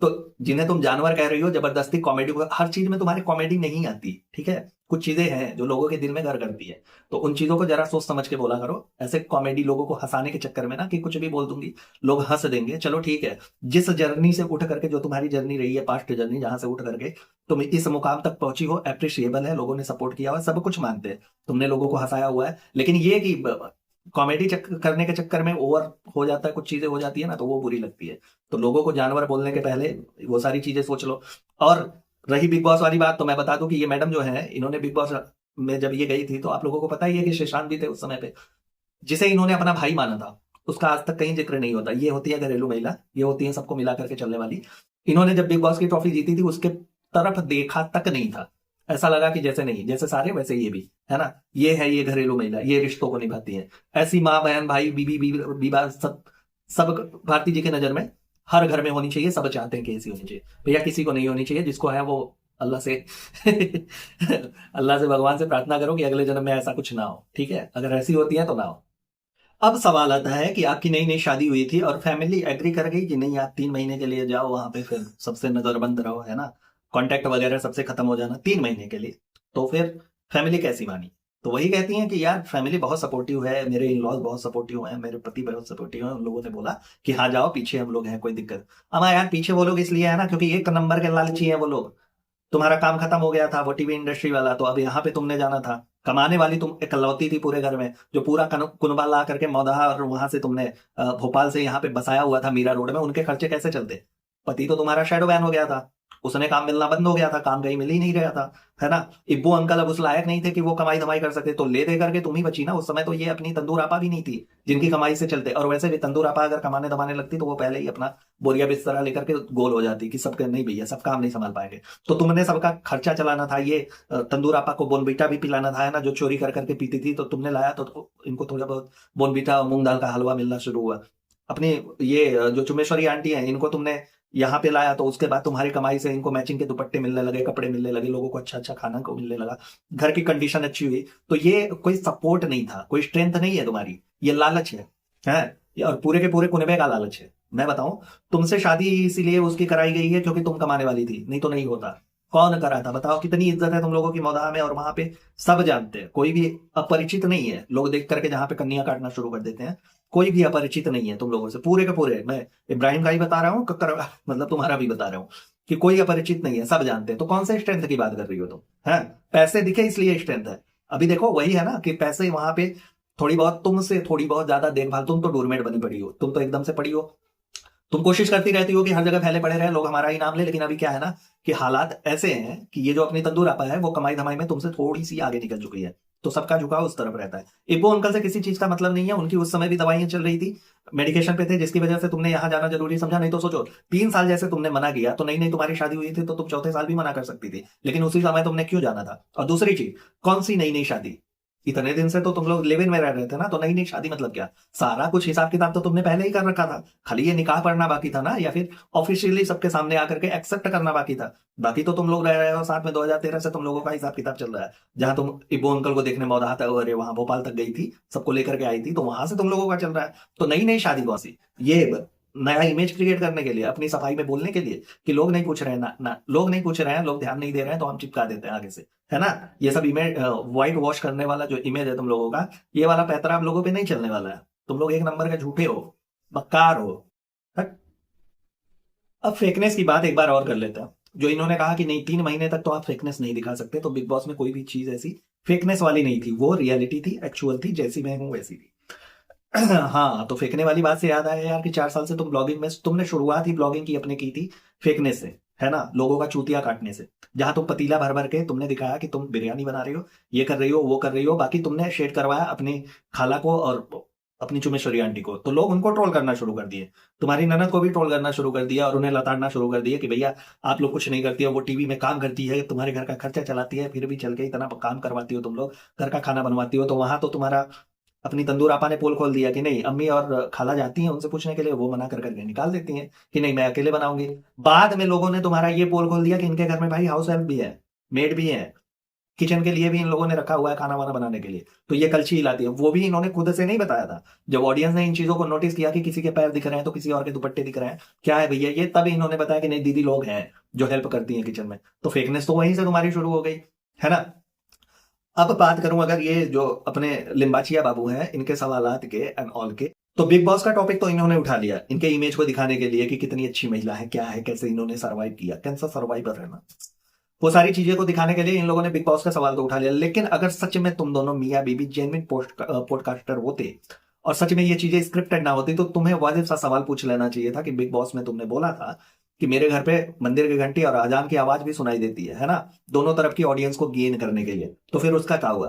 A: तो जिन्हें तुम जानवर कह रही हो, जबरदस्ती कॉमेडी, हर चीज में तुम्हारी कॉमेडी नहीं आती, ठीक है। कुछ चीजें हैं जो लोगों के दिल में घर करती है, तो उन चीजों को जरा सोच समझ के बोला करो। ऐसे कॉमेडी लोगों को हंसाने के चक्कर में ना, कि कुछ भी बोल दूंगी लोग हंस देंगे, चलो ठीक है। जिस जर्नी से उठ करके, जो तुम्हारी जर्नी रही है, पास्ट जर्नी, जहां से उठ करके तुम इस मुकाम तक पहुंची हो, अप्रिशिएबल है, लोगों ने सपोर्ट किया हुआ, सब कुछ मानते हैं, तुमने लोगों को हंसाया हुआ है। लेकिन ये कि कॉमेडी करने के चक्कर में ओवर हो जाता है, कुछ चीजें हो जाती है ना, तो वो बुरी लगती है। तो लोगों को जानवर बोलने के पहले वो सारी चीजें सोच लो। और रही बिग बॉस वाली बात, तो मैं बता दूं कि ये मैडम जो है, इन्होंने बिग बॉस में जब ये गई थी, तो आप लोगों को पता ही है कि शशांक भी थे उस समय पे, जिसे इन्होंने अपना भाई माना था, उसका आज तक कहीं जिक्र नहीं होता। ये होती है घरेलू महिला, ये होती है सबको मिला करके चलने वाली। इन्होंने जब बिग बॉस की ट्रॉफी जीती थी, उसके तरफ देखा तक नहीं था, ऐसा लगा कि जैसे नहीं, जैसे सारे वैसे ये भी, है ना। ये है ये घरेलू महिला, ये रिश्तों को निभाती है। ऐसी माँ, बहन, भाई, बीबी, बीबा, सब सब भारती जी की नजर में हर घर में होनी चाहिए। सब चाहते हैं कि ऐसी होनी चाहिए भैया, किसी को नहीं होनी चाहिए। जिसको है वो अल्लाह से अल्लाह से, भगवान से प्रार्थना करो कि अगले जन्म में ऐसा कुछ ना हो, ठीक है। अगर ऐसी होती है तो ना हो। अब सवाल आता है कि आपकी नई नई शादी हुई थी और फैमिली एग्री कर गई कि नहीं, आप 3 महीने के लिए जाओ वहां पे, फिर सबसे नजरबंद रहो, है ना, कांटेक्ट वगैरह सबसे खत्म हो जाना 3 महीने के लिए। तो फिर फैमिली कैसी मानी? तो वही कहती हैं कि यार फैमिली बहुत सपोर्टिव है, मेरे इन लॉज बहुत सपोर्टिव हैं, मेरे पति बहुत सपोर्टिव हैं। उन लोगों ने बोला कि हाँ जाओ, पीछे हम लोग हैं, कोई दिक्कत। अब यार पीछे वो लोग इसलिए है ना, क्योंकि 1 नंबर के लालची हैं वो लोग। तुम्हारा काम खत्म हो गया था वो टीवी इंडस्ट्री वाला, तो अब यहाँ पे तुमने जाना था। कमाने वाली तुम इकलौती थी पूरे घर में, जो पूरा कुनबा ला करके मौदहा और वहां से तुमने भोपाल से यहाँ पे बसाया हुआ था मीरा रोड में, उनके खर्चे कैसे चलते? पति तो तुम्हारा शैडो बैन हो गया था, उसने काम मिलना बंद हो गया था, काम कहीं मिल ही नहीं रहा था, है ना। इब्बू अंकल अब उस लायक नहीं थे कि वो कमाई धमाई कर सकते, तो ले दे करके तुम ही बची ना। उस समय तो ये अपनी तंदूर आपा भी नहीं थी जिनकी कमाई से चलते, और वैसे भी तंदूर आपा अगर कमाने दमाने लगती तो वो पहले ही अपना बोरिया बिस्तरा लेकर के गोल हो जाती कि सबके नहीं भैया सब काम नहीं संभाल पाएंगे। तो तुमने सबका खर्चा चलाना था, ये तंदूर आपा को बोनबीटा भी पिलाना था, है ना, जो चोरी कर करके पीती थी, तो तुमने लाया तो इनको थोड़ा बहुत बोनबीटा और मूंग दाल का हलवा मिलना शुरू हुआ। अपनी ये जो चुमेश्वरी आंटी हैं इनको तुमने यहाँ पे लाया, तो उसके बाद तुम्हारी कमाई से इनको मैचिंग के दुपट्टे मिलने लगे, कपड़े मिलने लगे, लोगों को अच्छा अच्छा खाना को मिलने लगा, घर की कंडीशन अच्छी हुई। तो ये कोई सपोर्ट नहीं था, कोई स्ट्रेंथ नहीं है तुम्हारी, ये लालच है और पूरे के पूरे कुनबे का लालच है। मैं बताऊं, तुमसे शादी इसीलिए उसकी कराई गई है क्योंकि तुम कमाने वाली थी, नहीं तो नहीं होता। कौन करा था बताओ? कितनी इज्जत है तुम लोगों की मौदाह में, और वहां पे सब जानते हैं, कोई भी अपरिचित नहीं है। लोग देख करके जहां पे कन्या काटना शुरू कर देते हैं, कोई भी अपरिचित नहीं है तुम लोगों से, पूरे के पूरे। मैं इब्राहिम का ही बता रहा हूँ, कक्कर मतलब तुम्हारा भी बता रहा हूँ कि कोई अपरिचित नहीं है, सब जानते हैं। तो कौन से स्ट्रेंथ की बात कर रही हो तुम? है पैसे दिखे इसलिए स्ट्रेंथ है। अभी देखो वही है ना कि पैसे वहां पे थोड़ी बहुत तुमसे थोड़ी बहुत ज्यादा देखभाल, तुम तो डोरमेट बनी पड़ी हो, तुम तो एकदम से पड़ी हो। तुम कोशिश करती रहती हो कि हर जगह फैले पड़े रहे, लोग हमारा ही नाम ले, लेकिन अभी क्या है ना कि हालात ऐसे हैं कि ये जो अपनी तंदूर आपा है वो कमाई धमाई में तुमसे थोड़ी सी आगे निकल चुकी है, तो सबका झुकाव उस तरफ रहता है। इब्बो अंकल से किसी चीज का मतलब नहीं है, उनकी उस समय भी दवाइयां चल रही थी, मेडिकेशन पे थे, जिसकी वजह से तुमने यहाँ जाना जरूरी समझा। नहीं तो सोचो 3 साल जैसे तुमने मना किया, तो नई नई तुम्हारी शादी हुई थी तो तुम चौथे साल भी मना कर सकती थी, लेकिन उसी समय तुमने क्यों जाना था? और दूसरी चीज, कौन सी नई नई शादी? इतने दिन से तो तुम लोग लिव इन में रह रहे थे ना, तो नई नई शादी मतलब क्या? सारा कुछ हिसाब किताब तो तुमने पहले ही कर रखा था, खाली ये निकाह पढ़ना बाकी था ना, या फिर ऑफिशियली सबके सामने आकर के एक्सेप्ट करना बाकी था। बाकी तो तुम लोग रह रहे हो साथ में, 2013 से तुम लोगों का हिसाब किताब चल रहा है। जहां तुम इब्बो अंकल को देखने मौदा था, अरे वहां भोपाल तक गई थी, सबको लेकर के आई थी, तो वहां से तुम लोगों का चल रहा है। तो नई नई शादी कौन सी? ये नया इमेज क्रिएट करने के लिए, अपनी सफाई में बोलने के लिए कि लोग नहीं पूछ रहे हैं ना, लोग नहीं पूछ रहे हैं, लोग ध्यान नहीं दे रहे हैं, तो हम चिपका देते हैं आगे से, है ना। ये सब इमेज व्हाइट वॉश करने वाला जो इमेज है तुम लोगों का, ये वाला पैतरा आप लोगों पे नहीं चलने वाला है। तुम लोग एक नंबर के झूठे हो, बक्कार हो। हट। अब फेकनेस की बात एक बार और कर लेते हैं। जो इन्होंने कहा कि नहीं 3 महीने तक तो आप फेकनेस नहीं दिखा सकते, तो बिग बॉस में कोई भी चीज ऐसी फेकनेस वाली नहीं थी, वो रियलिटी थी, एक्चुअल थी, जैसी मैं हूं वैसी थी। हाँ, तो फेंकने वाली बात से याद आया यार कि 4 साल से तुम ब्लॉगिंग में, तुमने शुरुआत ही ब्लॉगिंग की अपने की थी फेंकने से, है ना, लोगों का चूतिया काटने से। जहां तुम पतीला भर भर के तुमने दिखाया कि तुम बिरयानी बना रही हो, ये कर रही हो, वो कर रही हो, बाकी तुमने शेड करवाया अपनी खाला को और अपनी चुमेश्वरी आंटी को, तो लोग उनको ट्रोल करना शुरू कर दिए। तुम्हारी ननद को भी ट्रोल करना शुरू कर दिया और उन्हें लताड़ना शुरू कर दिया कि भैया आप लोग कुछ नहीं करती हो, वो टीवी में काम करती है, तुम्हारे घर का खर्चा चलाती है, फिर भी चल के इतना काम करवाती हो तुम लोग, घर का खाना बनवाती हो। तो वहां तो तुम्हारा अपनी तंदूर आपा ने पोल खोल दिया कि नहीं, अम्मी और खाला जाती हैं उनसे पूछने के लिए, वो मना कर करके निकाल देती हैं कि नहीं मैं अकेले बनाऊंगी। बाद में लोगों ने तुम्हारा ये पोल खोल दिया कि इनके घर में भाई हाउस हेल्प भी है, मेड भी है, किचन के लिए भी इन लोगों ने रखा हुआ है खाना वाना बनाने के लिए, तो ये कलछी हिलाती है। वो भी इन्होंने खुद से नहीं बताया था, जब ऑडियंस ने इन चीजों को नोटिस किया कि किसी के पैर दिख रहे हैं तो किसी और के दुपट्टे दिख रहे हैं, क्या है भैया ये, तब इन्होंने बताया कि नहीं दीदी लोग हैं जो हेल्प करती हैं किचन में। तो फेकनेस तो वहीं से तुम्हारी शुरू हो गई, है ना। अब बात करूं अगर ये जो अपने लिम्बाचिया बाबू हैं इनके सवालात के एंड ऑल के, तो बिग बॉस का टॉपिक तो इन्होंने उठा लिया इनके इमेज को दिखाने के लिए कि कितनी अच्छी महिला है, क्या है, कैसे इन्होंने सर्वाइव किया, कैंसर सर्वाइवर है ना, वो सारी चीजें को दिखाने के लिए इन लोगों ने बिग बॉस का सवाल तो उठा लिया। लेकिन अगर सच में तुम दोनों मियाँ बीबी जेन्युइन पॉडकास्टर होते और सच में ये चीजें स्क्रिप्टेड ना होती, तो तुम्हें वाजिब सा सवाल पूछ लेना चाहिए था कि बिग बॉस में तुमने बोला था कि मेरे घर पे मंदिर की घंटी और अजान की आवाज भी सुनाई देती है ना, दोनों तरफ की ऑडियंस को गेन करने के लिए, तो फिर उसका क्या हुआ?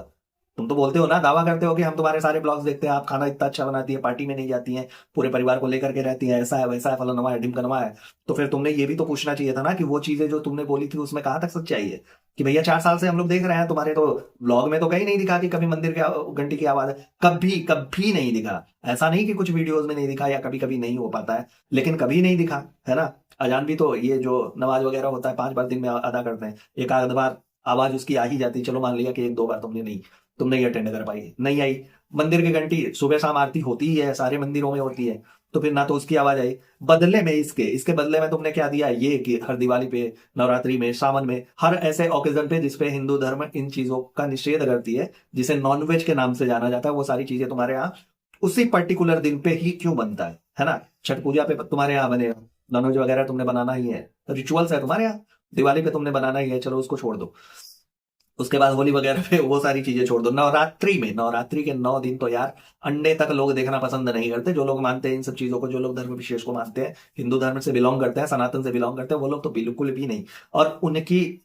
A: तुम तो बोलते हो ना, दावा करते हो कि हम तुम्हारे सारे ब्लॉग्स देखते हैं, आप खाना इतना अच्छा बनाती है, पार्टी में नहीं जाती हैं, पूरे परिवार को लेकर के रहती है, ऐसा है वैसा है फलाना है ढिमकनवा है। तो फिर तुमने ये भी तो पूछना चाहिए था ना कि वो चीजें जो तुमने बोली थी उसमें कहाँ तक सच्चाई है, कि भैया 4 साल से हम लोग देख रहे हैं तुम्हारे तो ब्लॉग में तो कहीं नहीं दिखा कि कभी मंदिर के घंटी की आवाज है, कभी कभी नहीं दिखा। ऐसा नहीं कि कुछ वीडियोज में नहीं दिखा या कभी कभी नहीं हो पाता है, लेकिन कभी नहीं दिखा, है ना। अजान भी तो ये जो नमाज वगैरह होता है 5 बार दिन में अदा करते हैं, एक आध बार आवाज उसकी आ ही जाती, चलो मान लिया कि 1-2 बार तुम नहीं अटेंड कर पाई, नहीं आई। मंदिर की घंटी सुबह शाम आरती होती ही है, सारे मंदिरों में होती है, तो फिर ना तो उसकी आवाज आई। बदले में इसके बदले में तुमने क्या दिया, ये कि हर दिवाली पे, नवरात्रि में, सावन में, हर ऐसे ओकेजन पे जिसपे हिंदू धर्म इन चीजों का निषेध करती है, जिसे नॉनवेज के नाम से जाना जाता है, वो सारी चीजें तुम्हारे यहाँ उसी पर्टिकुलर दिन पे ही क्यों बनता है ना। छठ पूजा पे तुम्हारे यहाँ बने, नॉनवेज वगैरह तुमने बनाना ही है, रिचुअल्स है तुम्हारे यहाँ। दिवाली पे तुमने बनाना ही है, चलो उसको छोड़ दो। उसके बाद होली वगैरह पे वो सारी चीजें छोड़ दो। नवरात्रि में, नवरात्रि के 9 दिन तो यार अंडे तक लोग देखना पसंद नहीं करते। जो लोग मानते हैं इन सब चीजों को, जो लोग धर्म विशेष को मानते हैं, हिंदू धर्म से बिलोंग करते हैं, सनातन से बिलोंग करते हैं, वो लोग तो बिल्कुल भी नहीं। और उनकी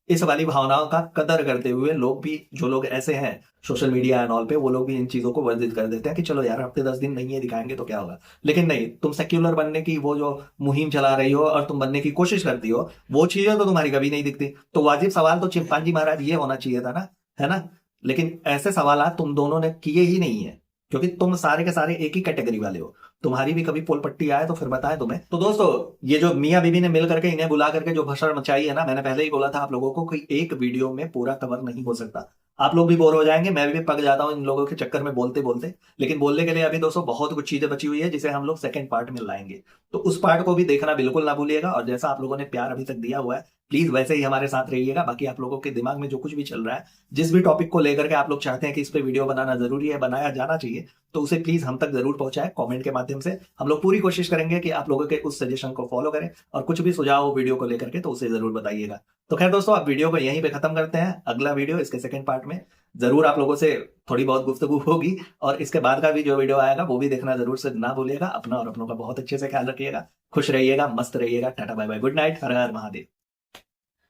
A: इस वाली भावनाओं का कदर करते हुए लोग भी, जो लोग ऐसे हैं सोशल मीडिया एंड ऑल पे, वो लोग भी इन चीजों को वर्जित कर देते हैं कि चलो यार हफ्ते 10 दिन नहीं है दिखाएंगे तो क्या होगा। लेकिन नहीं, तुम सेक्युलर बनने की वो जो मुहिम चला रही हो और तुम बनने की कोशिश करती हो, वो चीजें तो तुम्हारी कभी नहीं दिखती। तो वाजिब सवाल तो चिंपांजी महाराज ये होना चाहिए था ना, है ना। लेकिन ऐसे सवाल तुम दोनों ने किए ही नहीं है, क्योंकि तुम सारे के सारे एक ही कैटेगरी वाले हो। तुम्हारी भी कभी पोल पट्टी आए तो फिर बताएं तुम्हें। तो दोस्तों, ये जो मियां बीबी ने मिल करके इन्हें बुला करके जो भसड़ मचाई है ना, मैंने पहले ही बोला था आप लोगों को कि एक वीडियो में पूरा कवर नहीं हो सकता। आप लोग भी बोर हो जाएंगे, मैं भी पक जाता हूँ इन लोगों के चक्कर में बोलते बोलते। लेकिन बोलने के लिए अभी दोस्तों बहुत कुछ चीजें बची हुई है, जिसे हम लोग सेकंड पार्ट में लाएंगे। तो उस पार्ट को भी देखना बिल्कुल ना भूलिएगा। और जैसा आप लोगों ने प्यार अभी तक दिया हुआ है, प्लीज वैसे ही हमारे साथ रहिएगा। बाकी आप लोगों के दिमाग में जो कुछ भी चल रहा है, जिस भी टॉपिक को लेकर के आप लोग चाहते हैं कि इस पे वीडियो बनाना जरूरी है, बनाया जाना चाहिए, तो उसे प्लीज हम तक जरूर पहुंचाएं कमेंट के माध्यम से। हम लोग पूरी कोशिश करेंगे कि आप लोगों के उस सजेशन को फॉलो करें, और कुछ भी सुझाव हो वीडियो को लेकर के तो उसे जरूर बताइएगा। तो खैर दोस्तों, आप वीडियो को यहीं पे खत्म करते हैं। अगला वीडियो, इसके सेकंड पार्ट में जरूर आप लोगों से थोड़ी बहुत गुफ्तगू होगी, और इसके बाद का भी जो वीडियो आएगा वो भी देखना जरूर से ना भूलिएगा। अपना और अपनों का बहुत अच्छे से ख्याल रखिएगा, खुश रहिएगा, मस्त रहिएगा। Tata bye bye, good night, हर हर महादेव।